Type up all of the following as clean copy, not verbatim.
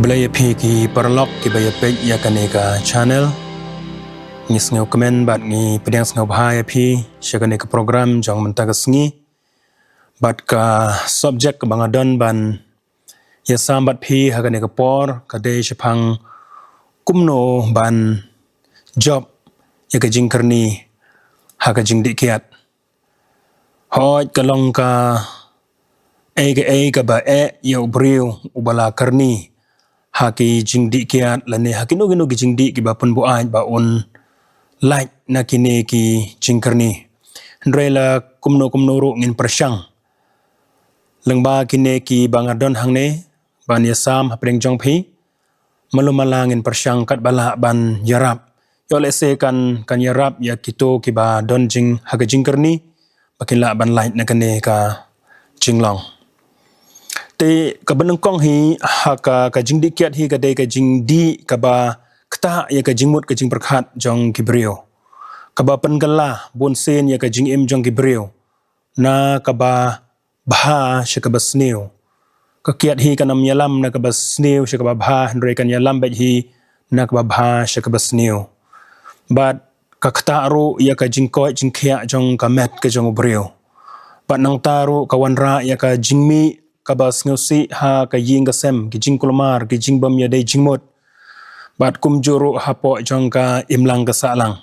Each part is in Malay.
Belaya ki paralog ki baya page ya kaneka channel ni sngaw comment bat ni pedang sngaw bahaya syakane ka program jong mentaga sngi bat ka subject ka bangadon ban ya sambat hakane ka por ka de shapang kumno ban job ya ka jingkarni haka jingdi kiat hoj kalong ka ka ba ya ubriu ubala karni haki jingdi kiat lane haki no gi jingdi ki ba pun bu ai ba on like na kine ki jingkarni ndrela kumno ro ngin persyang lengba kine ki bangadon hangne ban yasam hapreng jong phi malumalangin persyang kat bala ban yarap yo lese kan yarap ya kito ki ba don jing haka jingkarni bakila ban like na kane ka jinglong te kabanang kong hi haka ka jingdi kiat hi ka dei ka jingdi ka ba kta ya ka jingmut ka jing perkhat jong kibrio ka ba pengala bonsen ya ka jing em jong kibrio na ka ba bha shaka basneu ka kiat hi kanam yalam na ka basneu shaka ba bha ndre kan yalam ba hi na ka ba bha shaka basneu bat ka kta ro ya ka jing ko jing khia jong ka met ka jong brio bat nang taro ka wanra ya ka jingmi kabas ngeusi ha ka ying gasem ki jing kulmar ki jing bam ya dei jingmot bat kum juru hapo jong ka imlang ka salang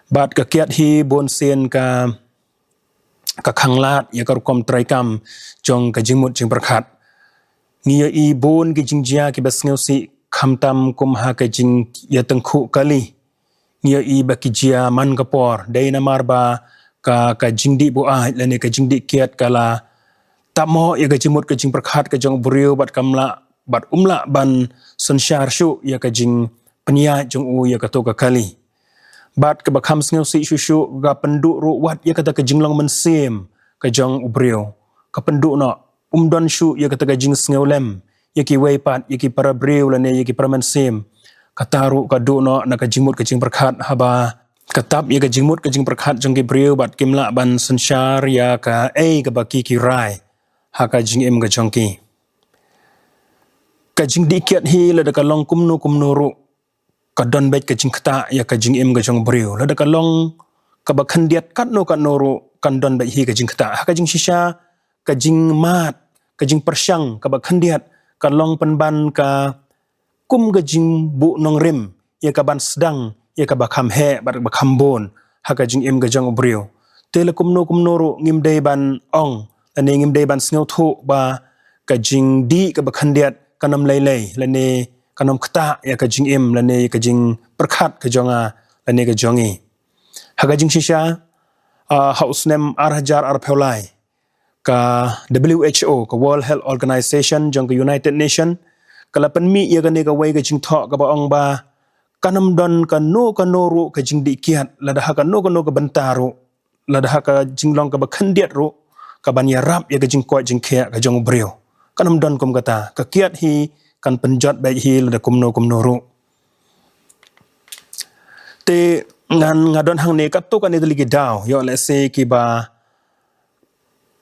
bat ka kiat hi bon sen ka khanglat ya ka kom traikam jong ka jingmot jing perkhat ngia i bon ki jingjia ki bas ngeusi khamtam kum ha ka jing ya tengkhu kali ngia i ba ki jia man ka por dei na marba ka jingdi bu ai lane ka jingdi kiat kala tamo ya ka jimut ka jing perkhat ka jong buriu bat kamla bat umla ban sansyar shu ya ka jing penia jong u ya ka to ka kali bat ka bakham sngew si shu ga pendu ru wat ya ka ta ka jinglong mensem ka jong ubriu ka pendu no umdon shu ya ka ta ka jing sngew lem ya ki wei pat ya ki para briu lane ya ki para mensem ka taru ka du no na ka jimut ka jing perkhat haba katap ya ka jingmut ka jing perkhat jong ki briu bat kimla ban sansyar ya ka ka baki ki rai haka jing em ga jongki ka jing dikiat hi la da kalong kumno ru ka don bet ka jing kta ya ka jing em ga jong briu la da kalong ka ba khandiat kat no ru kan don bet hi ka jing kta haka jing shisha ka jing mat ka jing persyang ka ba khandiat kalong penban ka kum ga jing bu nong rim ya ka ban sedang ya ka ba kham he ba kham bon haka jing em ga jong briu tele kumno ru ngim dei ban ong ane ngim dei ban sngew thu ba ka jing di ka bakhandiat kanam lei lane kanam kta ya ka jing em lane ka jing perkhat ka jonga lane ka jongi haga jing shisha hausnem arhajar arphelai ka WHO ka World Health Organization jong ka United Nation kala panmi ya ka ne ka wai ka jing tho ka ba ong ba kanam don ka no ru ka jing di kiat la da ka no ka bantaru la da ka jinglong ka bakhandiat ru kaban ya rap ya gajing ko jing khia ka jong brio kanam don kum kata ka kiat hi kan penjot bai hi la kumno ru te ngadon hang ne kat to kan idli ki daw yo le se ki ba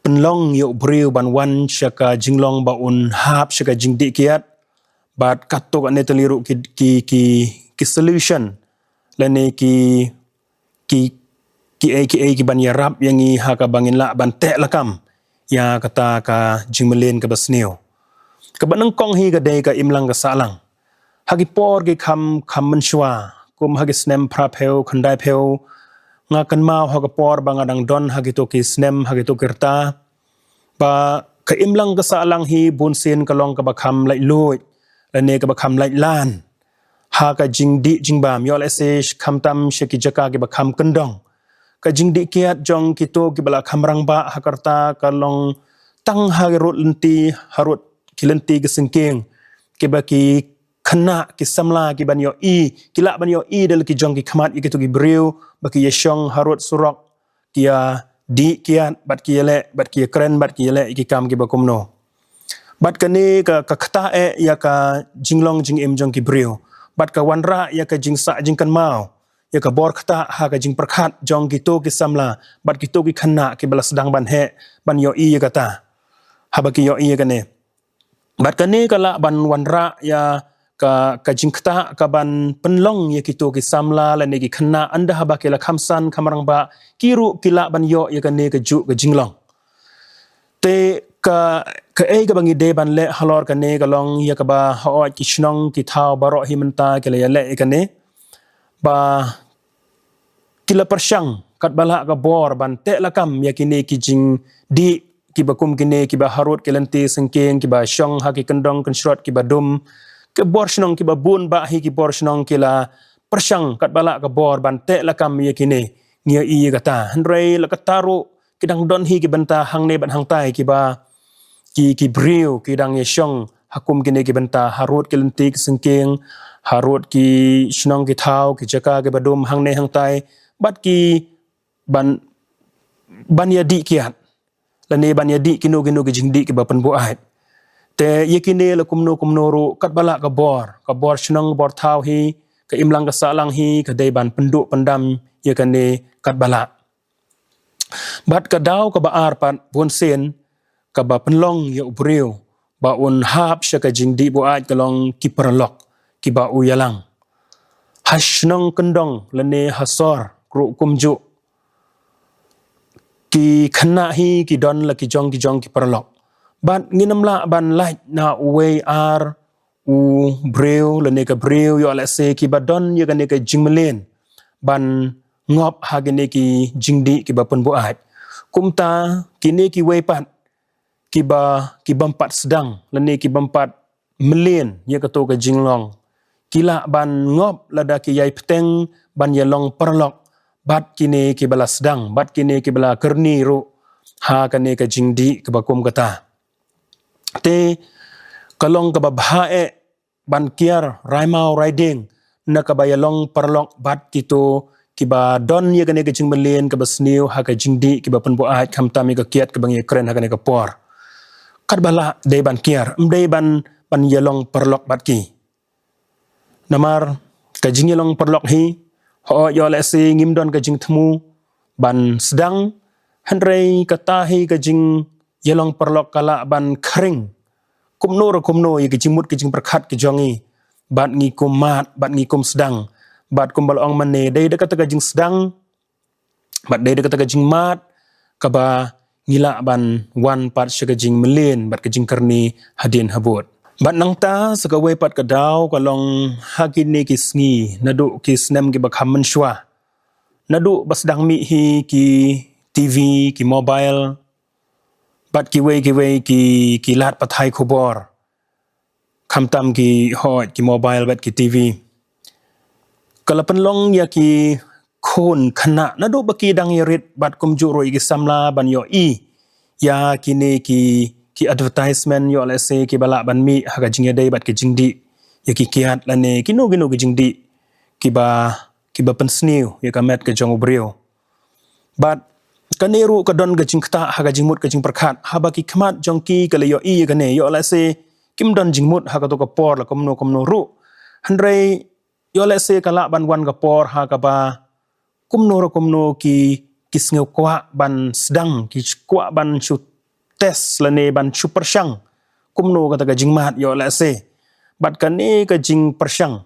penlong yo brio ban wan shaka jinglong ba un hap shaka jing di kiat bat kat to kan idli ru ki solution la ne ki ban ya rap yang i ha ka bangin la ban te lakam ya kata ka jingmelen ka basneo ka banang kong hi ga dei ka imlang ka salang hagi por ge kham menshwa kum hagi snem phrapheu khandai pheu nga kan mau ha ka por bangadang don hagi to ki snem hagi to kirta ba ka imlang ka salang hi bunsen ka long ka bakham lai loi lane ka bakham lai lan ha ka jingdi jingbam yol ese khamtam sheki jaka ge bakham kendong ka jingdi kiat jong kito ki bala khamrang ba hakarta kalong tang harut lenti harut kilenti gesengkeng ki baki khana ki samla ki banyo kila banyo dal ki jong ki khamat ki to ki briu baki yeshong harut surok kia di kiat bat ki yele bat ki kren bat ki yele ki kam ki bakumno bat kani ka khata ya ka jinglong jing em jong ki briu bat ka wanra ya ka jing sa jing kan mau ya ka bor khata ha ka jing perkhat jong gitu ki samla bat gitu ki khana ki bala sedang ban he ban yo ya kata ha ba ki yo ka ne Bat kani kala ban wanra ya ka jingkta ka ban penlong ya kitu ki samla la negi khna anda haba kila khamsan kamarang ba kiru kila ban yo ya kani ka ju ka jinglong te ka ka bangi de ban le halor kani ka long ya ka ba ho ki shnong ki thau baro hi menta kila ya le kani ba kila persyang kat bala ka bor ban te lakam ya kini ki jing di ki bakum kini ki ba harut kelenti sengking ki ba syong ha ki kendong kensrot ki ba dum ke bor shnong ki ba bun ba hi ki bor shnong ki la persyang kat bala ka bor ban te lakam ya kini ngia i kata hendrei la kataru ki dang don hi ki benta hang ne ban hang tai ki ba ki briu ki dang ye syong hakum kini ki benta harut kelenti sengking harut ki shnong ki thau ki jaka ki ba dum hang ne hang tai bat ki ban ya di kiat lane ban ya di kino ki jingdi ki ba pen bu ait te yekine la kumno ru kat bala ka bor shnong bor thau hi ka imlang ka salang hi ka dei ban penduk pendam ye kane kat bala bat ka daw ka ba ar pan bon sen ka ba penlong ye ubreu ba un hap sha ka jingdi bu ait ka long ki perlok ki ba u yalang hashnong kendong lane hasor kru kumju ki khana hi ki don la ki jong ki perlok ban nginam la ban like na way ar u breu la ne ka breu yo la se ki ba don ye ka ne ka jingmelen ban ngop ha ge ne ki jingdi ki ba pun bu at kumta ki ne ki way pat ki bampat sedang la ne ki bampat melen ye ka to ka jinglong kila ban ngop la da ki yai peteng ban ye long perlok bat kini ki bala sedang bat kini ki bala kerni ru ha kane ka jingdi ke bakum kata te kalong ka babhae ban kiar raimau riding na ka bayalong perlok bat kito ki ba don ye kane ka jingmelen ka basniu ha ka jingdi ki ba pen bu ai kham tami ka kiat ke bang ye kren ha kane ka por kat bala de ban kiar mdei ban yelong perlok bat ki namar ka jingyelong perlok hi ho yo le se ngim don ka jing thmu ban sedang hendrei kata hi ka jing yelong perlok kala ban khring kumno ye ka jingmut ka jing perkhat ka jongi bat ngi kum mat bat ngi kum sedang bat kum balong mane dei de kata ka jing sedang bat dei de kata ka jing mat ka ba ngila ban wan pat sha ka jing melen bat ka jing karni hadin habut bat nang ta sakawe pat ka daw kalong hakini ki sngi nadu ki snem ki bakham man shwa nadu basdang mi hi ki TV ki mobile bat ki we ki lat pathai khobor khamtam ki hot ki mobile bat ki TV kalapan long ya ki khon khana nadu baki dang yerit bat kumju roi ki samla ban yo i ya kini ki advertisement yo la se ki bala ban mi ha ga jingya dei bat ki jingdi ya ki kiat la ne kino ki jingdi ki ba pen sniu ya ka met ka jong breu bat kaneru ka don ga jingta ha ga jingmut ka jing perkhat ha ba ki khmat jong ki ka le yo i ka ne yo la se kim don jingmut ha ka to ka por la komno ru handrei yo la se kala ban wan ka por ha ka ba komno ki kisngeu kwa ban sedang ki kwa ban chu tes lane ban chu persyang kumno kata ka jingmat yo la se bat kane ka jing persyang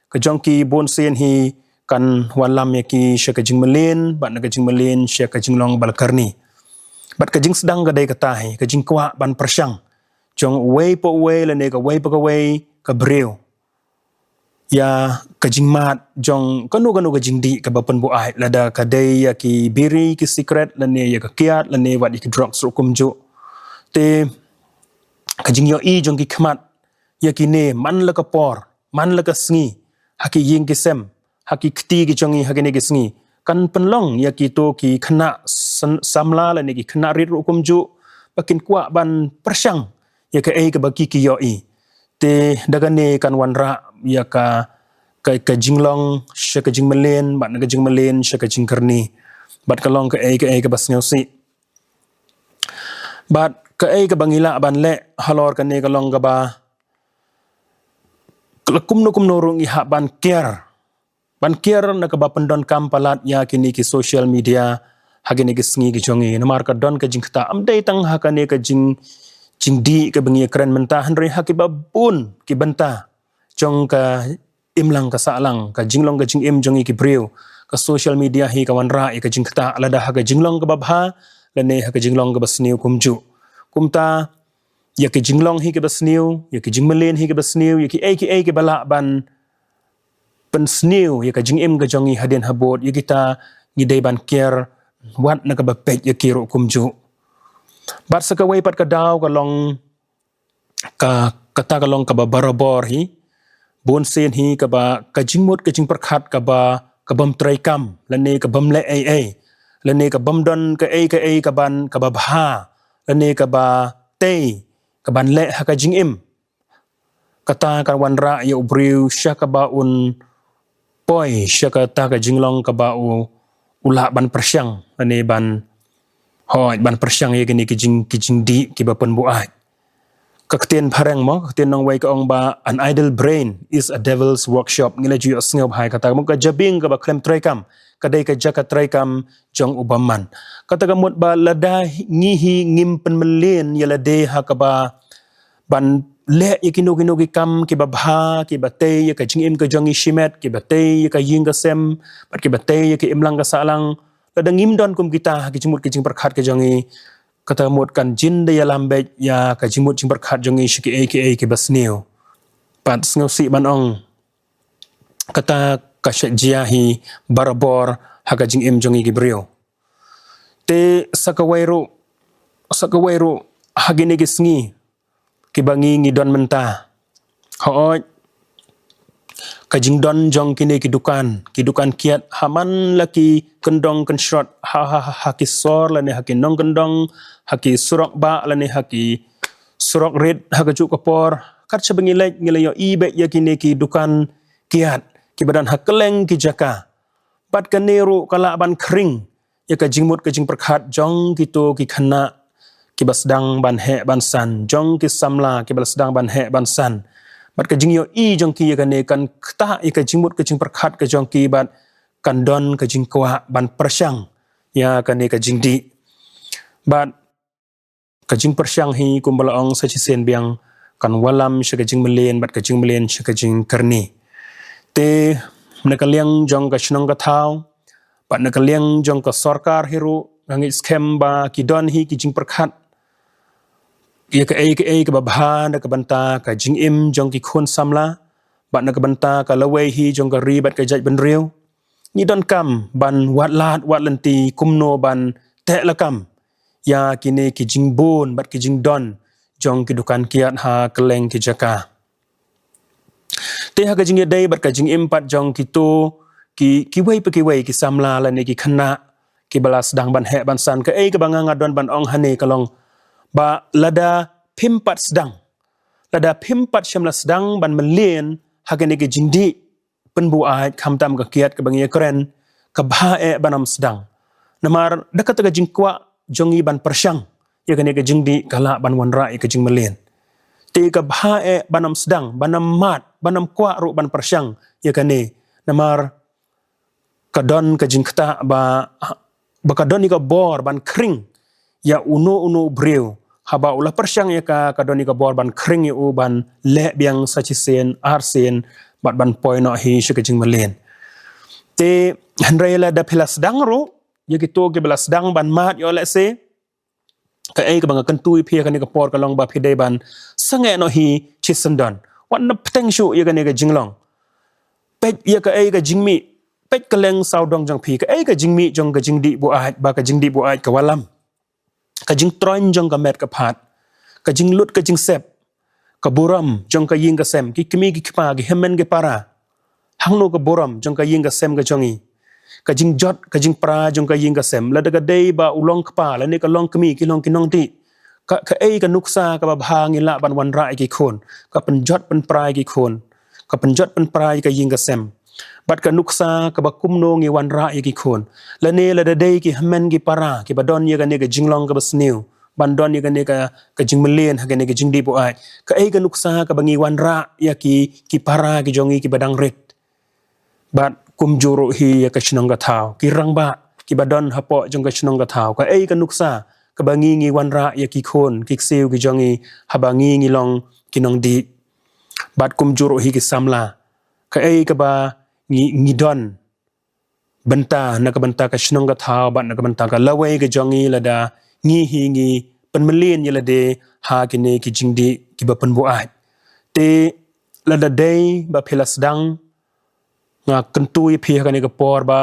ka jongki bon sen hi kan walam ya ki sha ka jing melen bat na ka jing melen sha ka jing long balkarni bat ka jing sedang ka dai kata hi ka jing kwa ban persyang jong way po way lane ka way pa ka way ka breu ya ka jing mat jong kanu ka jing di ka bapen bu ai lada ka dai ya ki biri ki secret lane ya ka kiat lane wat ki drug su kumju te kajing yo i jong ki khmat ya ki ne man la ka por man la ka sngi haki ying ki sem haki khti ki jongi haki ne ki sngi kan penlong ya ki to ki khna samla la ne ki khna rit ru kumju bakin kwa ban persyang ya ka ka baki ki yo i te daga ne kan wanra ya ka jinglong sha ka jing melen bat na ka jing melen sha ka jing karni bat kalong ka bas ngausi bat ka ka bangila ban le halor ka ne kalong ka ba kumno rung iha ban kier na ka ba pendon kam palat ya kini ki social media hagini ki sngi ki jongi namar ka don ka jing khta amdei tang ha ka ne ka jing jing di ka bengi keren mentah henry ha ki babun ki benta jong ka imlang ka salang ka jinglong ka jing im jong ki breu ka social media hi ka wan ra ka jing kata lada ha ka jinglong ka babha lane ha ka jinglong ka basniu kumju kumta ya ki jinglong hi ke basniu ya ki jingmelen hi ke basniu ya ki ki bala ban pensniu ya ka jingim ka jongi hadin habot ya kita ngidai ban kier wat na ka bapet ya ki ro kumju bat sakawai pat ka daw ka long ka kata ka long ka barabor hi bon sen hi ka ba ka jingmut ka jing perkhat ka ba ka bam trai kam lane ka bam le lane ka bam don ka ka ban ka ba bha lane ka ba te kaban le ha ka jing im kata kan wan ra ya ubriu sya ka ba un poi sya ka ta ka jinglong ka ba ula ban persyang ane ban hoi ban persyang ye kini ki jing di ki ba pen buat ka ktien pharang mo ktien nong wai ka ong ba an idle brain is a devil's workshop ngila ju asngop hai kata mo ka jabing ka ba klem traikam kadai ka jaka traikam jong ubaman kata ka mot ba lada ngihi ngim pen melen ya lade ha ka ba ban le yakino ki kam ki babha ki bate ya ka jingim ka jongi shimet ki bate ya ka ying ka sem pat ki bate ya ki imlang ka salang lada ngim don kum kita ki jimut ki jing perkhat ka jongi kata mot kan jin de ya lambe ya ka jimut jing perkhat jongi shiki ki basniu pat sngosi ban ong kata ka shajia hi barabor ha ka jingim jongi ki brio te sakawairu hagine ki sngi ki bangi ngi don menta hooj kajing don jong kini ki dukan kiat haman laki kendong kensrot ha ki sor lane ha ki nong kendong ha ki surok ba lane ha ki surok red ha ka juk kapor kat sebengi lek ngile yo ibe ya kini ki dukan kiat ki badan ha keleng ki jaka pat kaneru kala ban kring ya kajing mut kajing perkhat jong kito ki khana ki basdang ban he ban san jong ki samla ki basdang ban he ban san bat ka jing yo jong ki ka ne kan kta ka jingmut ka jing perkhat ka jong ki bat kan don ka jing kwa ban persyang ya ka ne ka jing di bat ka jing persyang hi kumbala ong sa chisen biang kan walam sha ka jing melen bat ka jing melen sha ka jing karni te nakaliang jong ka shnong ka thau bat nakaliang jong ka sarkar hiru ngangi scam ba ki don hi ki jing perkhat ya ka ka babha na ka banta ka jing im jong ki khon samla bat na ka banta ka lawai hi jong ka ri bat ka jaj ban riu ni don kam ban wat lat wat lanti kumno ban te la kam ya kini ki jing bon bat ki jing don jong ki dukan kiat ha keleng ki jaka te ha ka jing dai bat ka jing im pat jong ki to ki wei ki samla la ne ki khana ki balas dang ban he ban san ka ka banga don ban ong hane kalong ba lada pimpat syamla sedang ban melien hagane ke jingdi penbuat kamtam ka kiat ke bangi keren ka bha banam sedang namar dekat ka jingkwa jongi ban persyang ya kane ke jingdi kala ban wanra ke jing melien te ka bha banam sedang banam mat banam kwa ru ban persyang ya kane namar kadon ka jingkta ba kadon ni ka bor ban kring ya uno breu haba ulah persyang ya ka kadoni ka bor ban kring ya ban le biang sachisen arsen bat ban poino hi shikajing malen te hanrela da pilas dangru ya gitu ke belas dang ban mat yo le se ka ka bang kentui pia kan ka por ka long ba phidai ban sange no hi chisendon wan na pteng shu ya kan ka jinglong pet ya ka jingmi pet kaleng saudong jang phi ka jingmi jong ka jingdi bu ai ba ka jingdi bu ai ka walam ka jing troin jong ka met ka phat ka jing lut ka jing sep ka buram jong ka ying ka sem ki kimi ki kpa ki hemen ke para hangno ka buram jong ka ying ka sem ka jongi ka jing jot ka jing pra jong ka ying ka sem la daga dei ba ulong kpa la ne ka long kimi ki long kinong ti ka ka nuksa ka ba bhang ila ban wan ra ki khon ka pen jot pen pra ki khon ka pen jot pen pra ka ying ka sem bat ka nuksa ka ba kumno ngi wan ra ki khon la ne la dei ki hemen ki para ki ba don ye ka ne ka jinglong ka basniu ban don ye ka ne ka jing melen ha ka ne ka jing di bo ai ka nuksa ka bangi wan ra ya ki para ki jongi ki badang ret bat kum juro hi ya ka chnong ka thau ki rang ba ki ba don hapo jong ka chnong ka thau ka ka nuksa kebangi ngi wanra ya ki khon ki siu ki jongi habangi ngi long kinong di bat kum juro hi ki samla ka ei ka ba ngi don benta na ka benta ka shnong ka thao bat na ka benta ka lawai ka jongi lada ngi hi ngi penmelin ya lade ha kini ki jingdi ki ba penbu ai te lada day ba philas dang nga kentui phi ka ni ka por ba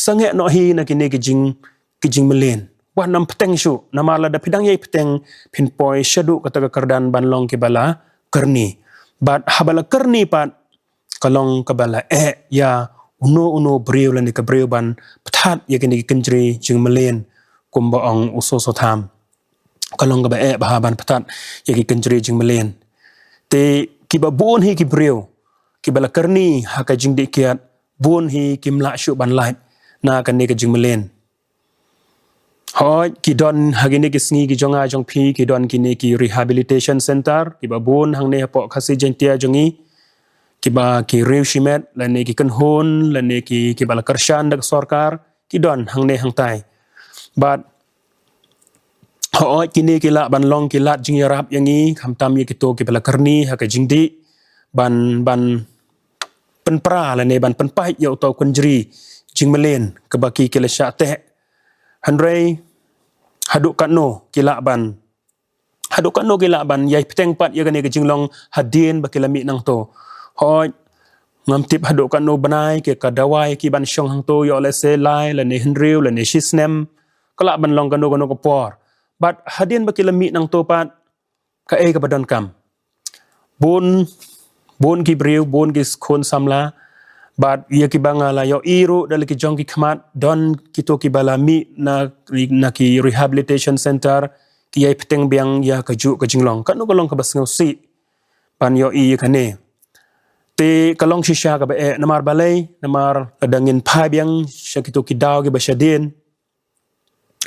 sange no hi na kini ki jing melin wa nam peteng shu nama lada pidang yai peteng pin poi shadu kata ka kardan banlong ki bala kerni bat habala kerni pat kalong kabala ya uno breu lan ka breu ban pathat ya kini kenjri jing melin kumba ong uso so tham kalong ka ba ba ban pathat ya ki kenjri jing melin te ki ba bon hi ki breu ki bala kerni ha ka jing de kiat bon hi kimla shu ban lai na kan ni ka jing melin hoi ki don hagini ki sngi ki jonga jong phi ki don kini ki rehabilitation center ki ba bon hang ne po khasi jentia jongi ki ba ki rew shimet la ne ki kan hon la ne ki bala karshan dak sarkar ki don hang ne hang tai but hoi kini ki la ban long ki lat jing yarap yangi kham tam ye ki to ki bala karni ha ka jingdi ban pen pra la ne ban pen pai yo to kunjri jing melen ka ba ki la sha te Handrei haduk kano kila ban yai peteng pat ya gane ke jinglong hadien ba kilami nang to hoi ngam tip haduk kano banai ke kadawai ki ban shong hang to yo le se lai la ne henriu la ne shisnem kala ban long kano ko por but hadien ba kilami nang to pat ka ka badon kam bon ki breu bon ki khon samla bat ia ki bangala yo iru dal ki jong ki khmat don kito ki balami na ki rehabilitation center ki yai peteng biang ya ka ju ka jinglong kan no kalong ka basngau si pan yo i kane te kalong shisha ka ba namar balai namar kadangin pha biang shakito ki daw ki basyadin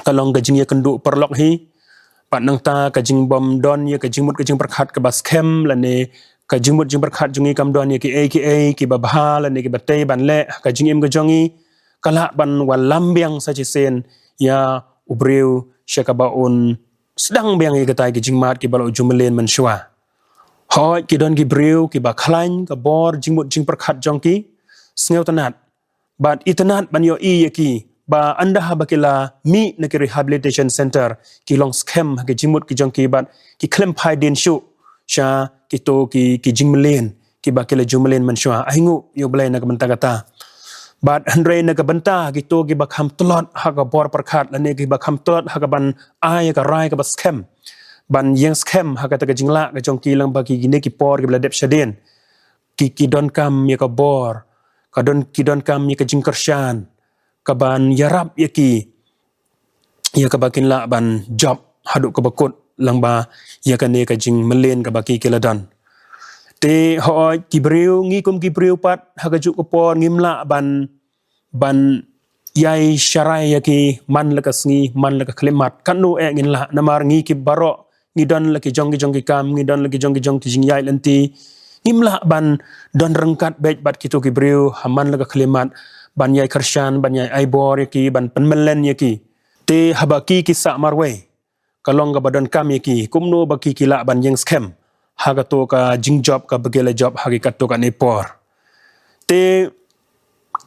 kalong ka jing ya kendu perlok hi pat nang ta ka jing bom don ya ka jingmut ka jing perkhat ka bas kem la ne ka jingmut jing berkhat jungi kam don ye ki babha la ne ki batei ban le ka jingim ga jongi kala ban wal lambiang sa sen ya ubreu shakabaun sedang biang ye katai ki jingmat ki balo jumelen man shwa hoi ki don ki breu ki ba khlain ka bor jingmut jing berkhat jongki sneu tanat bat itanat ban yo ye ki ba anda ha bakila mi na ki rehabilitation center ki long scam ha ki jingmut ki jongki bat ki klem phai din shu sha kito ki jingmelen ki bakila jumelen manshwa aingu yo blai na kabanta kata bat handre na kabanta kito ki bakham tlot ha ka bor parkhat la ne ki bakham tlot ha ka ban ai ka rai ka bas scam ban yang scam ha ka ta ka jingla ka jong ki lang ba ki ne ki por ki bla dep shaden ki don kam ye ka bor ka don kam ye ka jingkarshan ka ban yarap ye ki ya ka bakin la ban job hadu ka bakut lang ba ya ka ne ka jing melen ka baki kiladan te ho ki breu ngi kum ki breu pat ha ka ju ko por ngimla ban yai sharai ya ki man la ka sngi man la ka klemat kan no ngin la namar ngi ki baro ngi don la ki jong ki kam ngi don la ki jong ki jing yai lanti ngimla ban don rengkat bet bat ki to ki breu haman la ka klemat ban yai karshan ban yai aibor ya ki ban penmelen ya ki te habaki ki sa marwe kalong ka badan kami ki kumno baki kila ban yang scam haga to ka jing job ka bagela job hagi kat to ka nepor te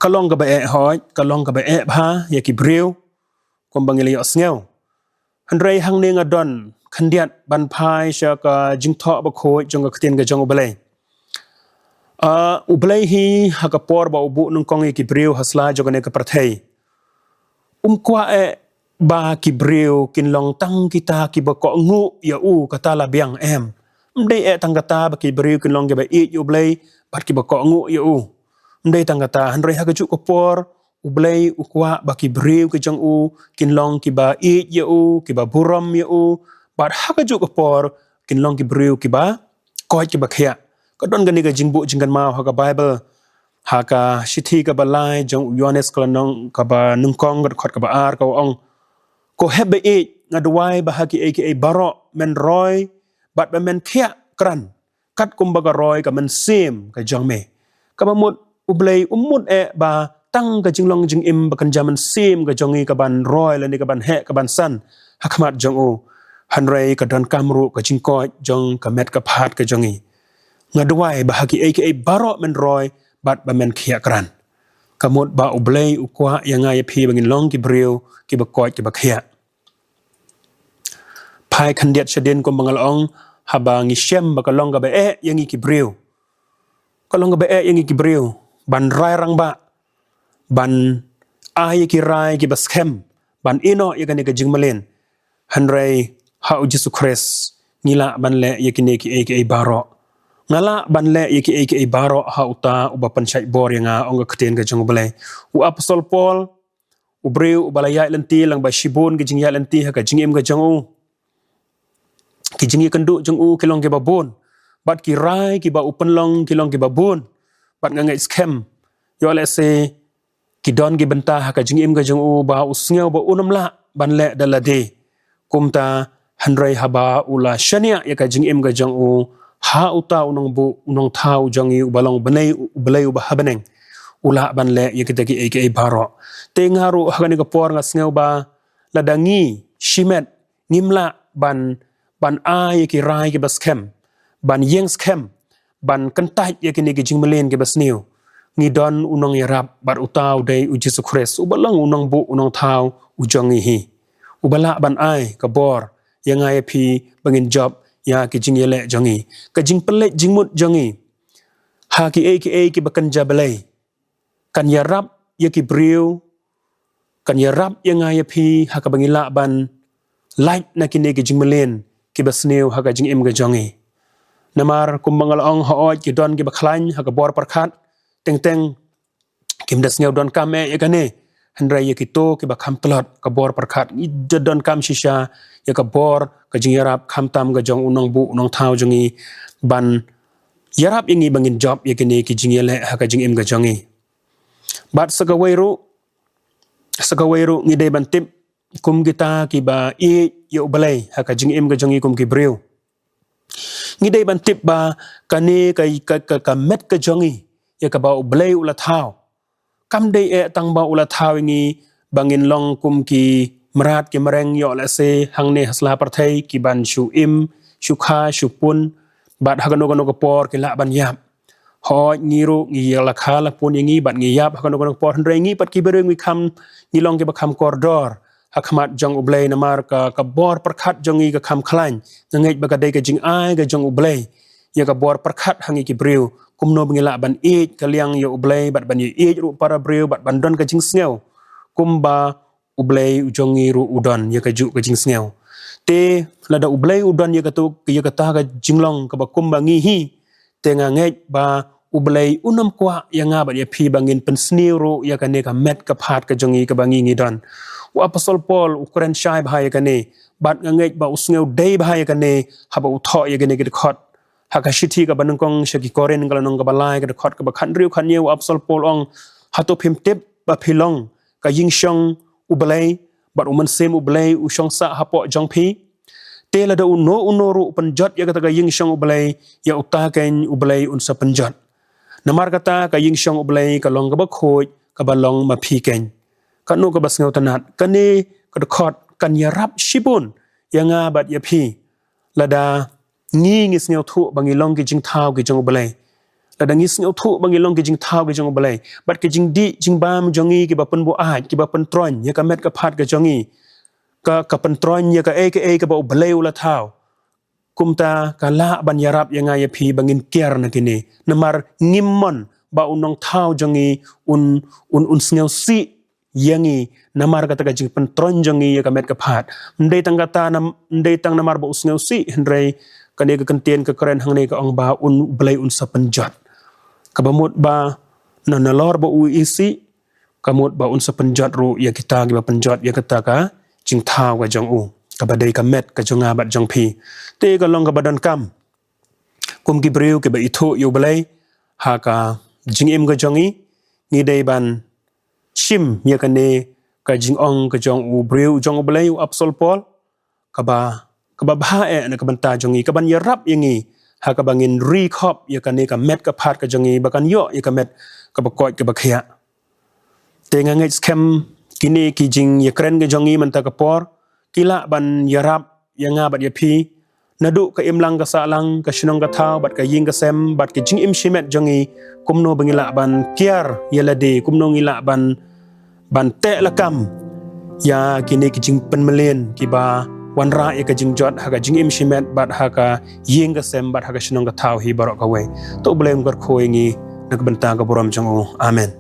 kalong ka ba hoi kalong ka ba bha ya ki breu kom bangeli osngeu handrei hang ne ngadon khandiat ban phai sha ka jing tho ba khoi jong ka ktien ka jong ublai ublai hi haga por ba ubu nung kong ki breu hasla jogane ka prathei kwa ba ki breu kin long tang kita ki ba ko ngu ya kata la biang em mdei tang kata ba ki breu kin long ge ba yu blai bat ki ba ko ngu ya mdei tang kata handrei ha ju ko por ublai ukwa ba ki breu ki jong kin long ki ba ya ki ba buram ya bat ha ju ko por kin long ki breu ki ba ko ki ba khia ko don gani ga jingbu jingan ma ha ka bible ha ka shithi ka ba lai jong yones ka nong ka ba nung kong ga khot ka ba ar ka ong ko hebe ngadwai bahagi baro men roy bat men khia kran kat kumbaga roy ka men sim ka jangme ka mamut ublei umut ba tang ka jinglong jing im bakan jaman sim ka jongi ka ban roy la ni ka ban he ka ban san hakmat jong u hanrei ka don kamru ka jingko jong ka met ka phat ka jongi ngadwai bahagi aka baro men roy bat ba men khia kran kamut ba ublei ukwa yanga ya phi bangin long ki breu ki ba koi ki ba khia pai khandiat shadin ko mangal ong haba ngi shem ba ka long ga ba yangi ki breu ka long ga ba yangi ki breu ban rai rang ba ban ai ki rai ki ba schem ban ino yakani ka jingmalen hanrei ha ujisu kres ngila ban le yakini ki aka baro ngala ban le yaki aka baro ha uta uba panchai bor yanga onga keten ga jong bale u apostol paul u breu u balaya lenti lang ba shibon ga jingya lenti ha ka jingem ga jong u ki jingi kandu jong u kilong ke babon bat ki rai ki ba upen long kilong ke babon bat nga ngai scam yo le se ki don gi benta ha ka jingem ga jong u ba usngeu ba unam la ban le dalade kumta hanrei haba ula shania ya ka jingem ga jong u ha uta unong bu unong thau jongi ubalong banai ubalai ubah habaneng ula ban le yakita ki aka baro te ngaru hagani ka por nga sneu ba ladangi shimet ngimla ban a yaki rai ki baskem ban yeng skem ban kantai yakini ki jingmalen ki basneu ngi don unong yarap bar utau dei ujisu kres ubalong unong bu unong thau ujongi hi ubala ban ai ka bor yangai phi bangin job ya ki jing yele jongi ka jing pele jingmut jongi ha ki bakan jabalai kan yarap ya ki briu kan yarap yang ya phi ha ka bangila ban light na ki ne ki jingmalen ki basneu ha ka jing em ga jongi namar kum mangal ong ha oj ki don ki bakhlain ha ka bor parkhat teng kim das ngeu don kame ya kane hanrai ya ki to ki bakham plot ka bor parkhat i don kam shisha ya ka bor ka jing yarap kham tam ga jong unong bu unong thau jongi ban yarap ingi bangin job ya kini ki jing yele ha ka jing em ga jongi bat sakawairu ngi dei ban tip kum kita ki ba i ya ubalai ha ka jing em ga jongi kum ki breu ngi dei ban tip ba kani ka met ka jongi ya ka ba ubalai ula thau kam dei tang ba ula thau ngi bangin long kum ki merat ki mereng yo la se hangne hasla parthai ki ban shu im shu kha shu pun bat hagano gano ko por ki la ban yap ho ngiru ngi la kha la pun ngi bat ngi yap hagano gano por hendrai ngi pat ki bereng ngi kham ngi long ki ba kham kordor hakmat jong ublei namar ka bor perkhat jongi ka kham khlain ngai ba ka dei ka jing ai ka jong ublei ya ka bor perkhat hangi ki breu kumno bangila ban e kaliang yo ublei bat ban e ru para breu bat ban don ka jing sneu kumba ublei ujongi ru udon ya ka ju ka jing sneu te lada ublei udon ya ka tu ya ka ta ka jinglong ka ba kumba ngi hi te nga ngai ba ublei unam kwa ya nga ba ya phi bangin pen sneu ru ya ka ne ka met ka phat ka jongi ka bangi ngi don wa apostol paul ukran shai bhai ka ne bat nga ngai ba usngeu dei bhai ka ne haba utho ya ka ne ki khot hakashiti ka banungkong shaki koren ngalanong ka balai ka khot ka ba khanriu khanye wa apostol paul ong hato phim tip ba philong ka ying shong ublei bat uman sem ublei u shong sa hapo jong phi te la da uno ru panjot ya kata ka ying shong ublei ya uta ken ublei un sa panjot namar kata ka ying shong ublei ka long ka ba khoj ka ba long ma phi ken ka no ka bas ngau tanat ka ne ka khot kan ya rap shibun ya nga bat ya phi la da ngi ngeu thu bangi long ki jing thau ki jong ublei la da ngeu thu bangi long ki jing thau ki jong ublei bat ki jing di jing bam jongi ki ba pen bo a ki ba pen tron ya ka met ka phat ka jongi ka pen tron ya ka ka ba ublei ula thau kumta ka la ban yarap ya nga ya phi bangin kiar na kini namar ngimmon ba unong thau jongi un ngeu si yangi namar kata ka jing pen tron jongi ya ka met ka phat ndei tang kata ndei tang namar ba usngeu si hendrei kane ka kentien ka keren hangne ka ong ba un ublei un sa penjot kabamut ba na lor ba u isi kamut ba un sa penjot ru ya kita gi ba penjot ya kata ka jing thau ka jong u ka ba dei ka met ka jonga bat jong phi te ka long ka badan kam kum gi breu ke ba ithu yu ublei ha ka jing em ka jongi ni dei ban shim ya kane ka jing ong ka jong u breu jong ublei u apostol paul ka ba bha na ka banta jongi ka ban yarap yangi ha ka bangin ri khop ya ka ne ka met ka phat ka jongi ba kan yo ya ka met ka ba koi ka ba khia te nga ngai scam kini ki jing ya kren ka jongi man ta ka por kila ban yarap yang ngabat ya pi nadu ka imlang ka salang ka shinong ka thau bat ka ying ka sem bat ka jing im shimet jongi kumno bangila ban kiar yalade kumno ngila ban te lakam ya kini ki jing penmelen ki ba wanra ya ka jing jot ha ka jing im shimet bat ha ka ying ka sem bat ha ka shinong ka thau hi barok ka we to blem gar khoi ngi nak benta ka borom jongo amen